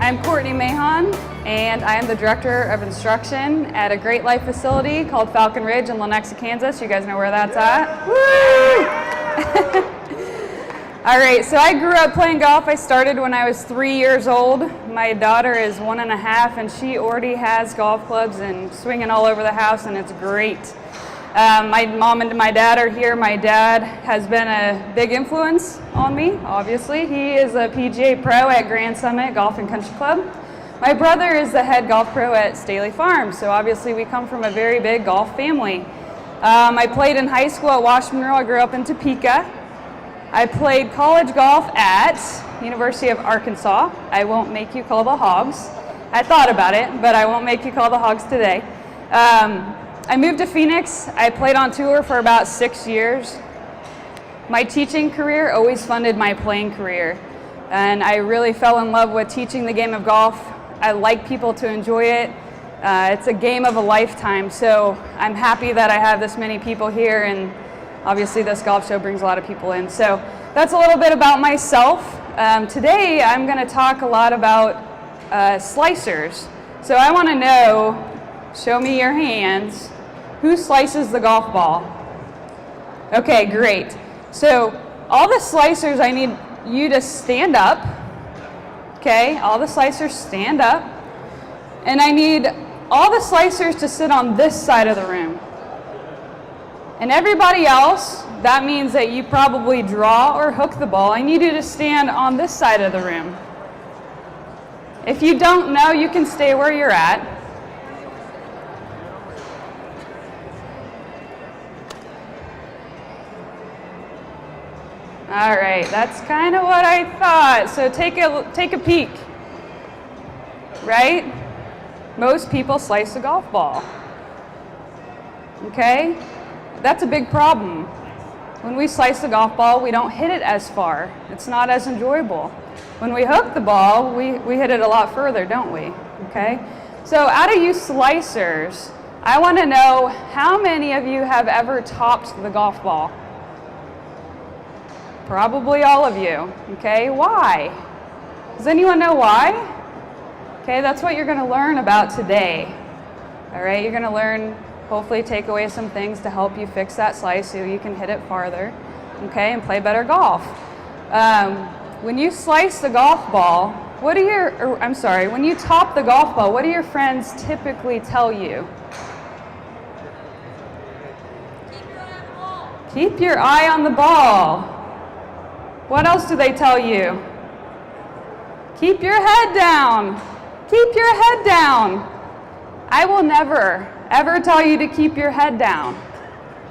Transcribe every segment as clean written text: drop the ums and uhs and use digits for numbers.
I'm Courtney Mahon, and I am the Director of Instruction at a Great Life facility called Falcon Ridge in Lenexa, Kansas. You guys know where that's at? Woo! All right, so I grew up playing golf. I started when I was 3 years old. My daughter is 1.5, and she already has golf clubs and swinging all over the house, and it's great. My mom and my dad are here. My dad has been a big influence on me, obviously. He is a PGA pro at Grand Summit Golf and Country Club. My brother is the head golf pro at Staley Farm, so obviously we come from a very big golf family. I played in high school at Washington Monroe. I grew up in Topeka. I played college golf at University of Arkansas. I won't make you call the Hogs. I thought about it, but I won't make you call the Hogs today. I moved to Phoenix. I played on tour for about 6 years. My teaching career always funded my playing career, and I really fell in love with teaching the game of golf. I like people to enjoy it. It's a game of a lifetime, so I'm happy that I have this many people here, and obviously this golf show brings a lot of people in. So that's a little bit about myself. Today I'm going to talk a lot about slicers. So I want to know, show me your hands, who slices the golf ball? Okay, great. So all the slicers, I need you to stand up. Okay, all the slicers stand up. And I need all the slicers to sit on this side of the room. And everybody else, that means that you probably draw or hook the ball. I need you to stand on this side of the room. If you don't know, you can stay where you're at. All right, that's kind of what I thought. So take a peek, right? Most people slice a golf ball, okay? That's a big problem. When we slice the golf ball, we don't hit it as far. It's not as enjoyable. When we hook the ball, we hit it a lot further, don't we? Okay? So out of you slicers, I want to know how many of you have ever topped the golf ball? Probably all of you. Okay, why? Does anyone know why? Okay, that's what you're going to learn about today. All right, you're going to learn, hopefully take away some things to help you fix that slice so you can hit it farther, okay, and play better golf. When you slice the golf ball, when you top the golf ball, what do your friends typically tell you? Keep your eye on the ball. What else do they tell you? Keep your head down. Keep your head down. I will never, ever tell you to keep your head down.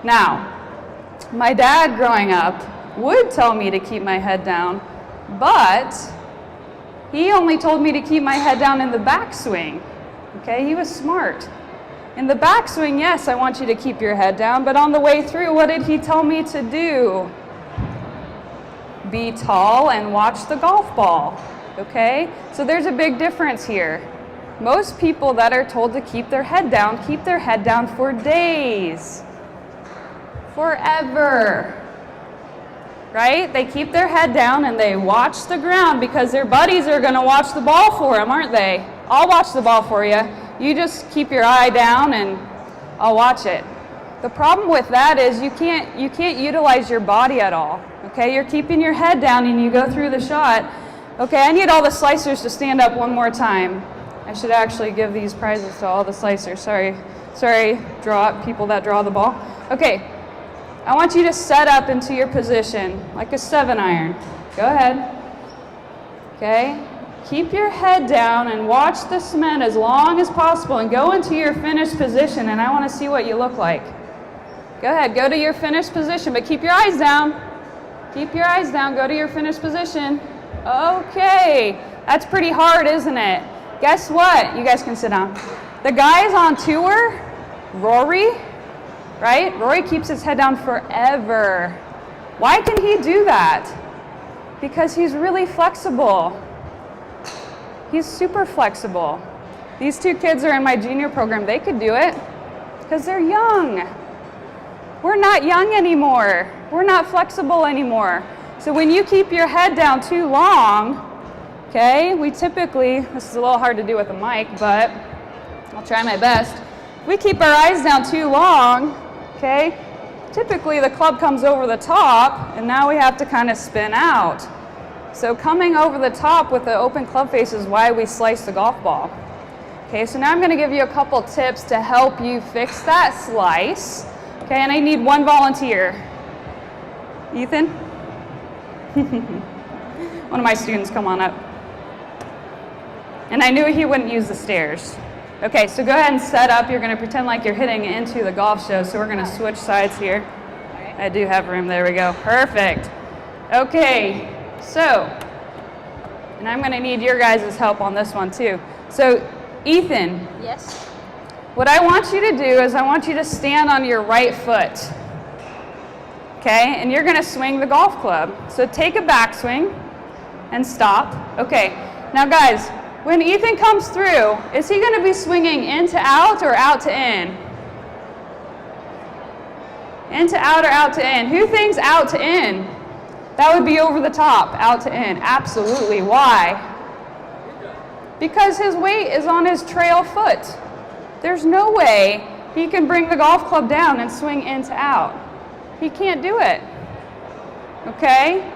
Now, my dad growing up would tell me to keep my head down, but he only told me to keep my head down in the backswing. Okay, he was smart. In the backswing, yes, I want you to keep your head down, but on the way through, what did he tell me to do? Be tall and watch the golf ball. Okay, so there's a big difference here. Most people that are told to keep their head down for days, forever, right? They keep their head down and they watch the ground because their buddies are going to watch the ball for them, aren't they? I'll watch the ball for you. You just keep your eye down and I'll watch it. The problem with that is you can't utilize your body at all. Okay, you're keeping your head down and you go through the shot. Okay, I need all the slicers to stand up one more time. I should actually give these prizes to all the slicers. Sorry, people that draw the ball. Okay, I want you to set up into your position like a 7-iron. Go ahead. Okay, keep your head down and watch the cement as long as possible and go into your finished position, and I want to see what you look like. Go ahead, go to your finished position, but keep your eyes down. Keep your eyes down, go to your finished position. Okay, that's pretty hard, isn't it? Guess what? You guys can sit down. The guys on tour, Rory, right? Rory keeps his head down forever. Why can he do that? Because he's really flexible. He's super flexible. These two kids are in my junior program. They could do it because they're young. We're not young anymore. We're not flexible anymore. So when you keep your head down too long, Okay, we typically, this is a little hard to do with a mic, but I'll try my best. We keep our eyes down too long, okay? Typically the club comes over the top, and now we have to kind of spin out. So coming over the top with the open club face is why we slice the golf ball. Okay, so now I'm going to give you a couple tips to help you fix that slice. Okay, and I need one volunteer. Ethan? One of my students, come on up. And I knew he wouldn't use the stairs. Okay, so go ahead and set up. You're going to pretend like you're hitting into the golf show, so we're going to switch sides here. I do have room. There we go. Perfect. Okay, so, and I'm going to need your guys' help on this one too. So, Ethan. Yes? What I want you to do is I want you to stand on your right foot. Okay, and you're going to swing the golf club. So take a backswing and stop. Okay, now guys, when Ethan comes through, is he going to be swinging in to out or out to in? In to out or out to in? Who thinks out to in? That would be over the top, out to in. Absolutely. Why? Because his weight is on his trail foot. There's no way he can bring the golf club down and swing in to out. He can't do it. Okay?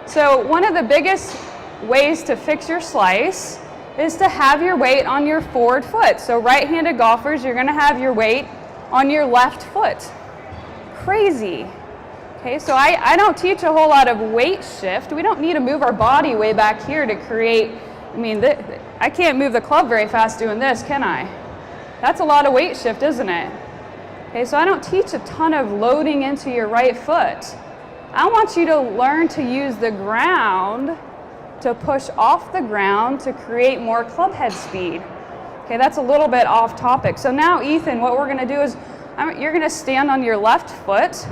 So one of the biggest ways to fix your slice is to have your weight on your forward foot. So right-handed golfers, you're going to have your weight on your left foot. Crazy. Okay, so I don't teach a whole lot of weight shift. We don't need to move our body way back here to create, I mean, I can't move the club very fast doing this, can I? That's a lot of weight shift, isn't it? Okay, so I don't teach a ton of loading into your right foot. I want you to learn to use the ground to push off the ground to create more club head speed. Okay, that's a little bit off topic. So now, Ethan, what we're going to do is you're going to stand on your left foot,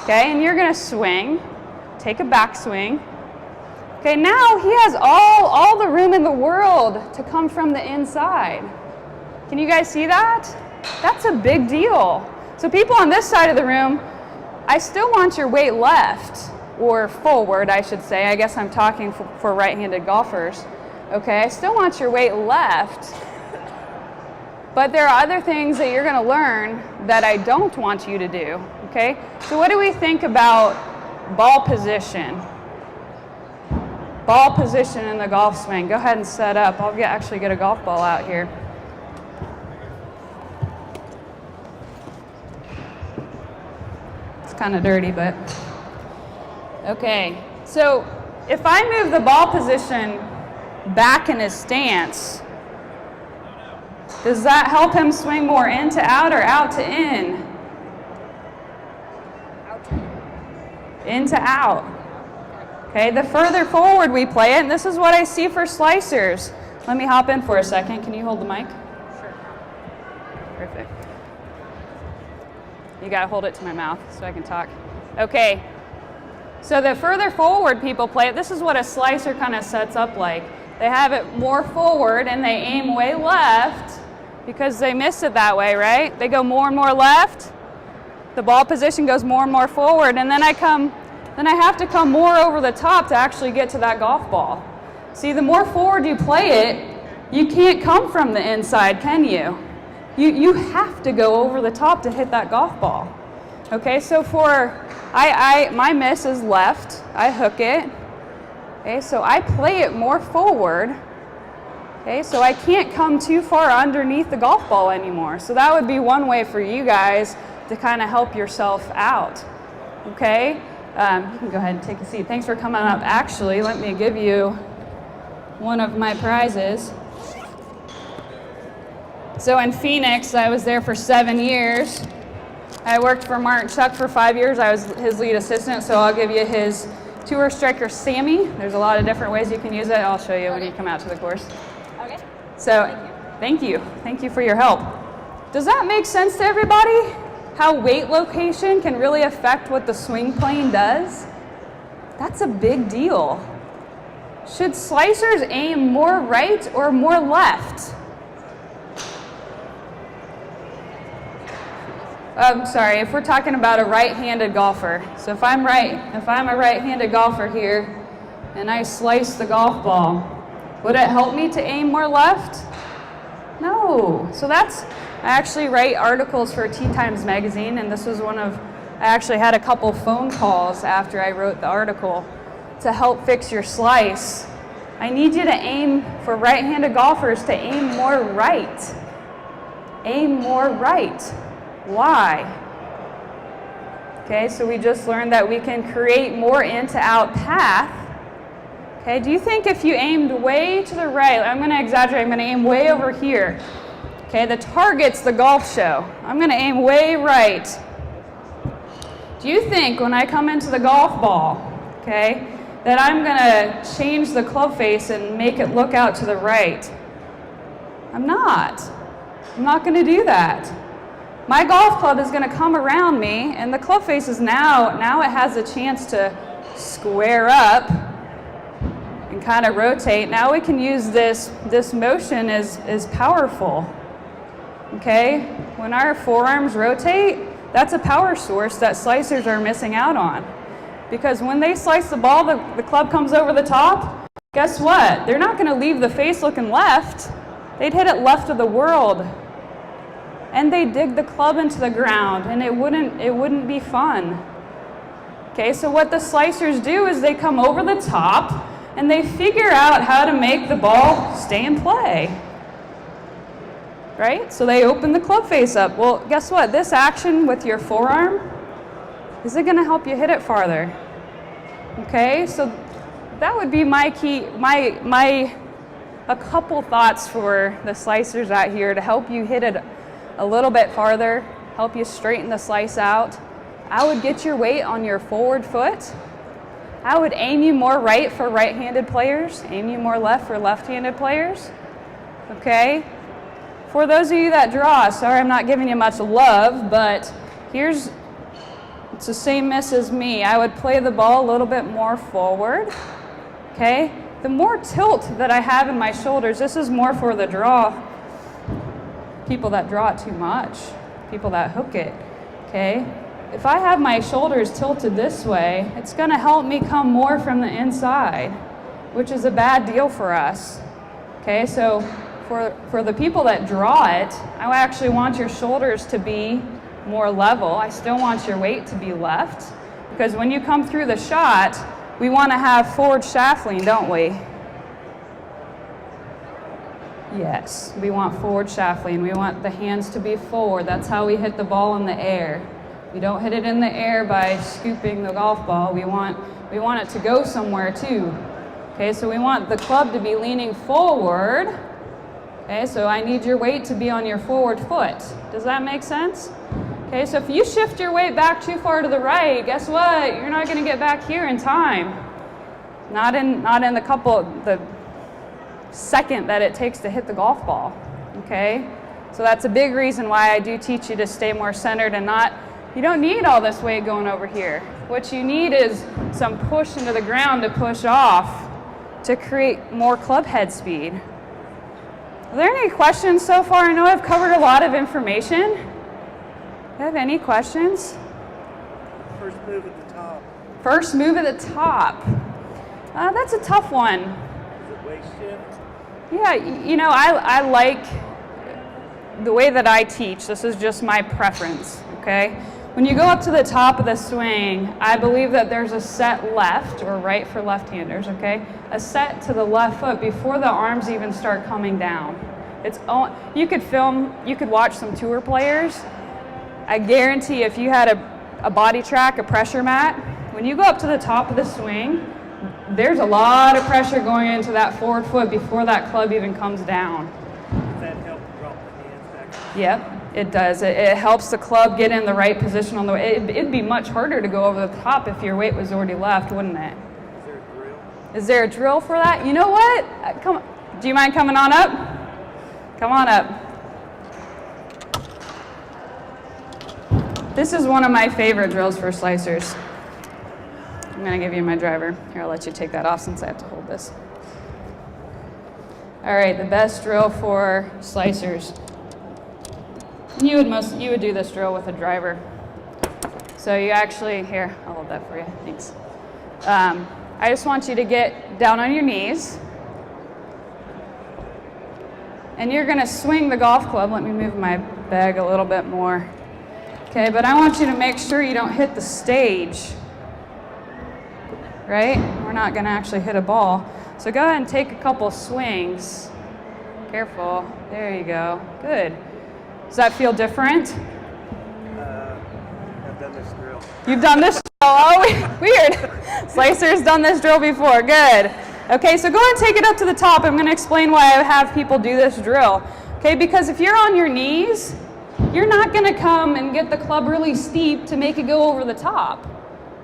okay, and you're going to swing, take a backswing. Okay, now he has all the room in the world to come from the inside. Can you guys see that? That's a big deal. So people on this side of the room, I still want your weight left, or forward, I should say. I guess I'm talking for right-handed golfers. Okay, I still want your weight left, but there are other things that you're going to learn that I don't want you to do. Okay, so what do we think about ball position? Ball position in the golf swing. Go ahead and set up. I'll actually get a golf ball out here. It's kind of dirty, but okay. So if I move the ball position back in his stance, does that help him swing more in to out or out to in? Out. In to out. Okay, the further forward we play it, and this is what I see for slicers. Let me hop in for a second. Can you hold the mic? Sure. Perfect. You gotta hold it to my mouth so I can talk. Okay, so the further forward people play it, this is what a slicer kind of sets up like. They have it more forward and they aim way left because they miss it that way, right? They go more and more left, the ball position goes more and more forward, and then I have to come more over the top to actually get to that golf ball. See, the more forward you play it, you can't come from the inside, can you? You have to go over the top to hit that golf ball. Okay, so my miss is left, I hook it. Okay, so I play it more forward. Okay, so I can't come too far underneath the golf ball anymore. So that would be one way for you guys to kind of help yourself out. Okay, you can go ahead and take a seat. Thanks for coming up. Actually, let me give you one of my prizes. So in Phoenix, I was there for 7 years. I worked for Mark Chuck for 5 years. I was his lead assistant, so I'll give you his tour striker, Sammy. There's a lot of different ways you can use it. I'll show you when you come out to the course. Okay. So thank you. Thank you for your help. Does that make sense to everybody? How weight location can really affect what the swing plane does? That's a big deal. Should slicers aim more right or more left? Sorry, if we're talking about a right-handed golfer. So if I'm a right-handed golfer here, and I slice the golf ball. Would it help me to aim more left? No. So I actually write articles for Tea Times magazine, and this was I actually had a couple phone calls after I wrote the article to help fix your slice. I need you to aim, for right-handed golfers, to aim more right. Aim more right. Why? Okay, so we just learned that we can create more in to out path. Okay, do you think if you aimed way to the right, I'm going to exaggerate, I'm going to aim way over here. Okay, the target's the golf show. I'm going to aim way right. Do you think when I come into the golf ball, okay, that I'm going to change the club face and make it look out to the right? I'm not. I'm not going to do that. My golf club is going to come around me, and the club face is now it has a chance to square up and kind of rotate. Now we can use this motion is powerful. Okay? When our forearms rotate, that's a power source that slicers are missing out on. Because when they slice the ball, the club comes over the top, guess what? They're not going to leave the face looking left. They'd hit it left of the world. And they dig the club into the ground, and it wouldn't be fun. Okay, so what the slicers do is they come over the top, and they figure out how to make the ball stay in play. Right? So they open the club face up. Well, guess what? This action with your forearm, is it going to help you hit it farther? Okay, so that would be my key, a couple thoughts for the slicers out here to help you hit it a little bit farther, help you straighten the slice out. I would get your weight on your forward foot. I would aim you more right for right-handed players, aim you more left for left-handed players. Okay? For those of you that draw, sorry I'm not giving you much love, but it's the same miss as me. I would play the ball a little bit more forward. Okay? The more tilt that I have in my shoulders, this is more for the draw. People that draw it too much, people that hook it, okay? If I have my shoulders tilted this way, it's gonna help me come more from the inside, which is a bad deal for us, okay? So for the people that draw it, I actually want your shoulders to be more level. I still want your weight to be left, because when you come through the shot, we wanna have forward shaft lean, don't we? Yes, we want forward shaft lean. We want the hands to be forward. That's how we hit the ball in the air. We don't hit it in the air by scooping the golf ball. We want it to go somewhere too. Okay, so we want the club to be leaning forward. Okay, so I need your weight to be on your forward foot. Does that make sense? Okay, so if you shift your weight back too far to the right, guess what? You're not going to get back here in time. Not in the second that it takes to hit the golf ball, okay? So that's a big reason why I do teach you to stay more centered and you don't need all this weight going over here. What you need is some push into the ground to push off to create more club head speed. Are there any questions so far? I know I've covered a lot of information. Do you have any questions? First move at the top. First move at the top. That's a tough one. Is it waist shift? Yeah, you know, I like the way that I teach. This is just my preference, okay? When you go up to the top of the swing, I believe that there's a set left or right for left-handers, okay? A set to the left foot before the arms even start coming down. You could watch some tour players. I guarantee if you had a body track, a pressure mat, when you go up to the top of the swing, there's a lot of pressure going into that forward foot before that club even comes down. Does that help drop the hands back? Yep, it does. It helps the club get in the right position on the way. It'd be much harder to go over the top if your weight was already left, wouldn't it? Is there a drill? Is there a drill for that? You know what? Come on. Do you mind coming on up? Come on up. This is one of my favorite drills for slicers. I'm going to give you my driver. Here, I'll let you take that off since I have to hold this. All right, the best drill for slicers. You would do this drill with a driver. So you actually, here, I'll hold that for you, thanks. I just want you to get down on your knees. And you're gonna swing the golf club. Let me move my bag a little bit more. Okay, but I want you to make sure you don't hit the stage, right? We're not gonna actually hit a ball. So go ahead and take a couple swings. Careful, there you go, good. Does that feel different? I've done this drill. You've done this drill, oh, weird. Slicer's done this drill before, good. Okay, so go ahead and take it up to the top. I'm gonna explain why I have people do this drill. Okay, because if you're on your knees, you're not gonna come and get the club really steep to make it go over the top.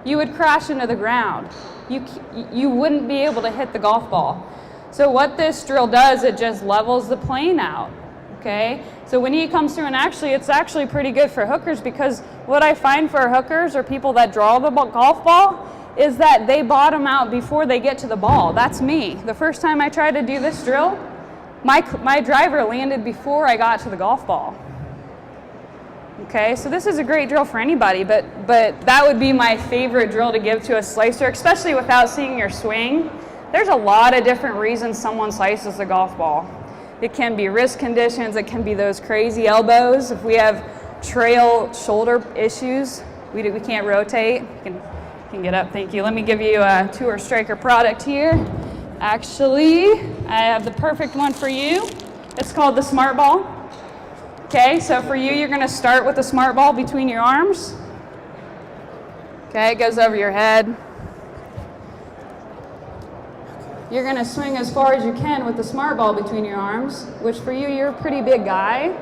You would crash into the ground. You wouldn't be able to hit the golf ball. So what this drill does, it just levels the plane out, okay? So when he comes through, and actually, it's actually pretty good for hookers, because what I find for hookers or people that draw the golf ball is that they bottom out before they get to the ball. That's me. The first time I tried to do this drill, my driver landed before I got to the golf ball. Okay, so this is a great drill for anybody, but that would be my favorite drill to give to a slicer, especially without seeing your swing. There's a lot of different reasons someone slices the golf ball. It can be wrist conditions, it can be those crazy elbows. If we have trail shoulder issues, we can't rotate. You can get up, thank you. Let me give you a Tour Striker product here. Actually, I have the perfect one for you. It's called the Smart Ball. Okay, so for you, you're gonna start with the Smart Ball between your arms. Okay, it goes over your head. You're gonna swing as far as you can with the Smart Ball between your arms, which for you, you're a pretty big guy.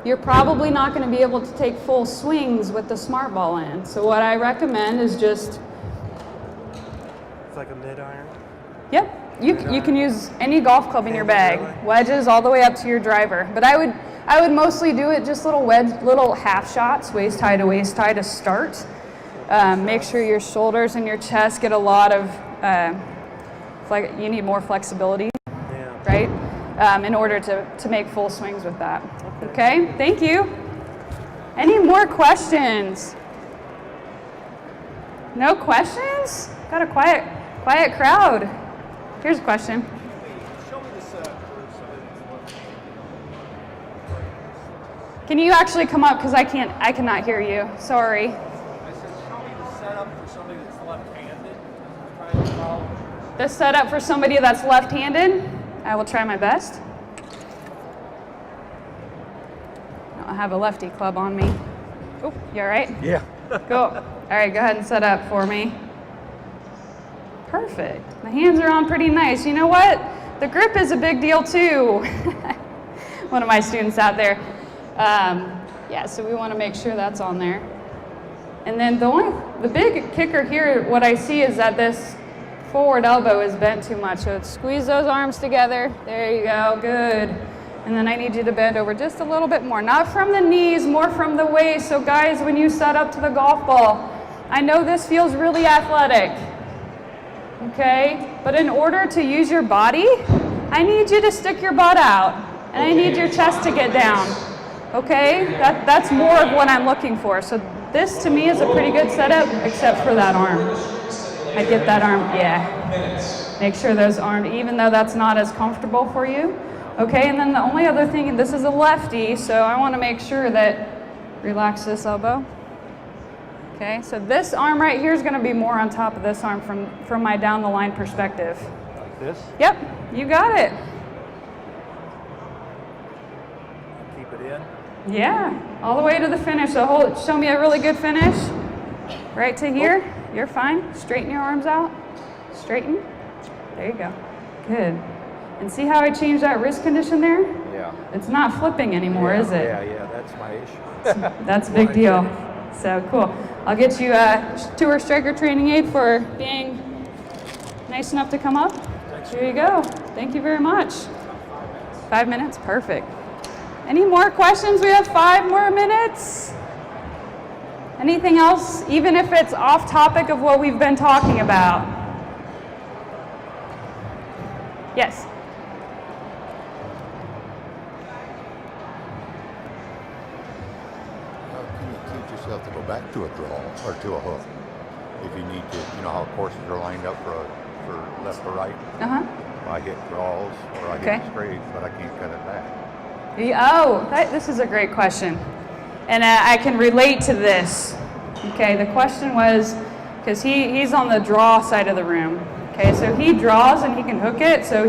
You're probably not gonna be able to take full swings with the Smart Ball in. So what I recommend is just... It's like a mid-iron? Yep, you can use any golf club in your bag. Wedges all the way up to your driver. But I would mostly do it just little half shots, waist high to start. Make sure your shoulders and your chest get a lot of, you need more flexibility, right? In order to make full swings with that. Okay, thank you. Any more questions? No questions? Got a quiet crowd. Here's a question. Show me this Can you actually come up, because I cannot hear you. Sorry. I said, show me the setup for somebody that's left-handed. Trying to follow. The setup for somebody that's left-handed. I will try my best. I have a lefty club on me. Oh, you all right? Yeah. Cool. All right, go ahead and set up for me. Perfect. The hands are on pretty nice. You know what? The grip is a big deal too. One of my students out there. Yeah, so we want to make sure that's on there. And then the big kicker here, what I see is that this forward elbow is bent too much. So squeeze those arms together. There you go, good. And then I need you to bend over just a little bit more. Not from the knees, more from the waist. So guys, when you set up to the golf ball, I know this feels really athletic, okay? But in order to use your body, I need you to stick your butt out. And I need your chest to get down, okay? That's more of what I'm looking for. So this to me is a pretty good setup, except for that arm. I get that arm, yeah. Make sure those arms, even though that's not as comfortable for you. Okay, and then the only other thing, and this is a lefty, so I want to make sure that, relax this elbow. Okay, so this arm right here is going to be more on top of this arm from my down the line perspective. Like this? Yep, you got it. Keep it in? Yeah, all the way to the finish. So show me a really good finish. Right to here. You're fine. Straighten your arms out. Straighten. There you go. Good. And see how I changed that wrist condition there? Yeah. It's not flipping anymore, is it? Yeah, that's my issue. That's a big deal. So cool. I'll get you a Tour Striker training aid for being nice enough to come up. Here you go. Thank you very much. 5 minutes? Perfect. Any more questions? We have 5 more minutes. Anything else, even if it's off topic of what we've been talking about? Yes. How can you teach yourself to go back to a draw or to a hook if you need to? You know how courses are lined up for a for left or right. Uh-huh. I hit draws or I Okay. hit straight, but I can't cut it back. Oh, this is a great question. And I can relate to this. Okay, the question was, because he's on the draw side of the room. Okay, so he draws and he can hook it, so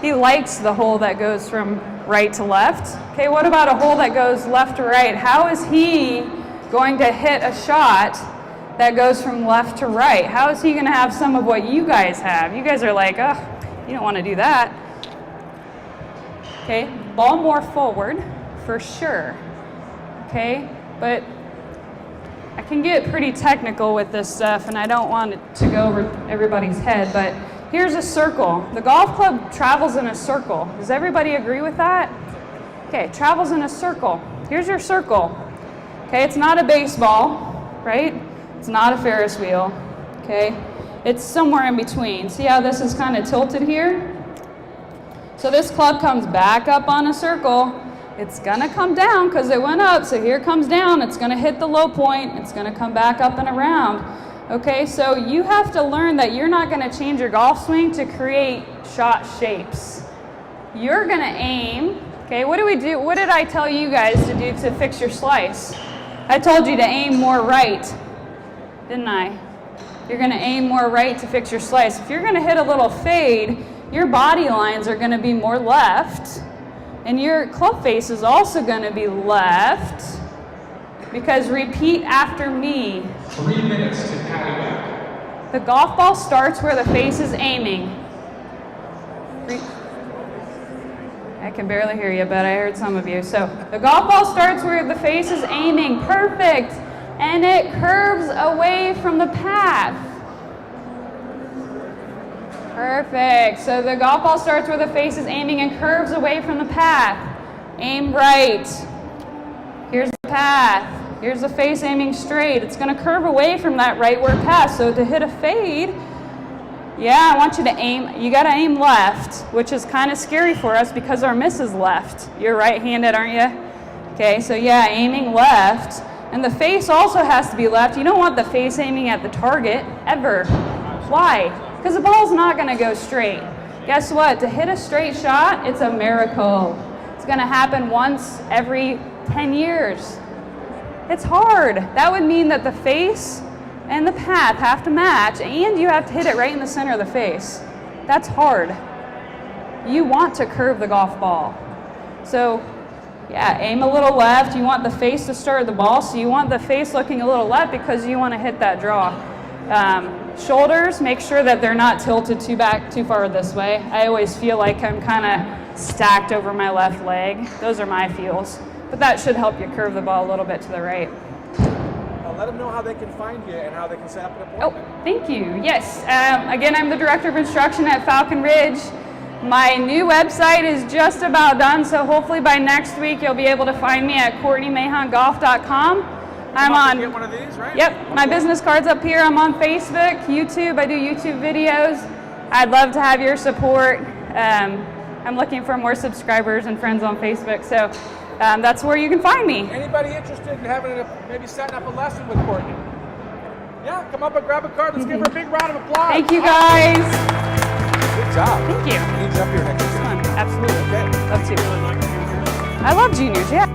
he likes the hole that goes from right to left. Okay, what about a hole that goes left to right? How is he going to hit a shot that goes from left to right? How is he going to have some of what you guys have? You guys are like, oh, you don't want to do that. Okay, ball more forward for sure. Okay, but I can get pretty technical with this stuff, and I don't want it to go over everybody's head, but here's a circle. The golf club travels in a circle. Does everybody agree with that? Okay, travels in a circle. Here's your circle. Okay, it's not a baseball, right? It's not a Ferris wheel, okay? It's somewhere in between. See how this is kind of tilted here? So this club comes back up on a circle. It's gonna come down because it went up, so here it comes down. It's gonna hit the low point. It's gonna come back up and around. Okay, so you have to learn that you're not gonna change your golf swing to create shot shapes. You're gonna aim. Okay, what do we do? What did I tell you guys to do to fix your slice? I told you to aim more right, didn't I? You're gonna aim more right to fix your slice. If you're gonna hit a little fade, your body lines are gonna be more left, and your club face is also gonna be left, because repeat after me. 3 minutes to caddy back. The golf ball starts where the face is aiming. I can barely hear you, but I heard some of you. So the golf ball starts where the face is aiming. Perfect. And it curves away from the path. Perfect. So the golf ball starts where the face is aiming and curves away from the path. Aim right. Here's the path. Here's the face aiming straight. It's going to curve away from that rightward path. So to hit a fade, yeah, I want you to aim. You got to aim left, which is kind of scary for us because our miss is left. You're right-handed, aren't you? Okay, so yeah, aiming left. And the face also has to be left. You don't want the face aiming at the target, ever. Why? Because the ball's not going to go straight. Guess what? To hit a straight shot, it's a miracle. It's going to happen once every 10 years. It's hard. That would mean that the face and the path have to match, and you have to hit it right in the center of the face. That's hard. You want to curve the golf ball. So, yeah, aim a little left. You want the face to start the ball, so you want the face looking a little left because you want to hit that draw. Shoulders, make sure that they're not tilted too far this way. I always feel like I'm kind of stacked over my left leg. Those are my feels. But that should help you curve the ball a little bit to the right. Let them know how they can find you and how they can set up an Oh, appointment. thank you. Yes. Again, I'm the Director of Instruction at Falcon Ridge. My new website is just about done, so hopefully by next week you'll be able to find me at CourtneyMahonGolf.com. I'm on. Get one of these, right? Yep, my business card's up here. I'm on Facebook, YouTube. I do YouTube videos. I'd love to have your support. I'm looking for more subscribers and friends on Facebook, so that's where you can find me. Anybody interested in maybe setting up a lesson with Courtney? Yeah, come up and grab a card. Let's give her a big round of applause. Thank you, guys. Good job. Thank you. Need you up here next It's year. fun. Absolutely. Okay. Love to. I love juniors, yeah.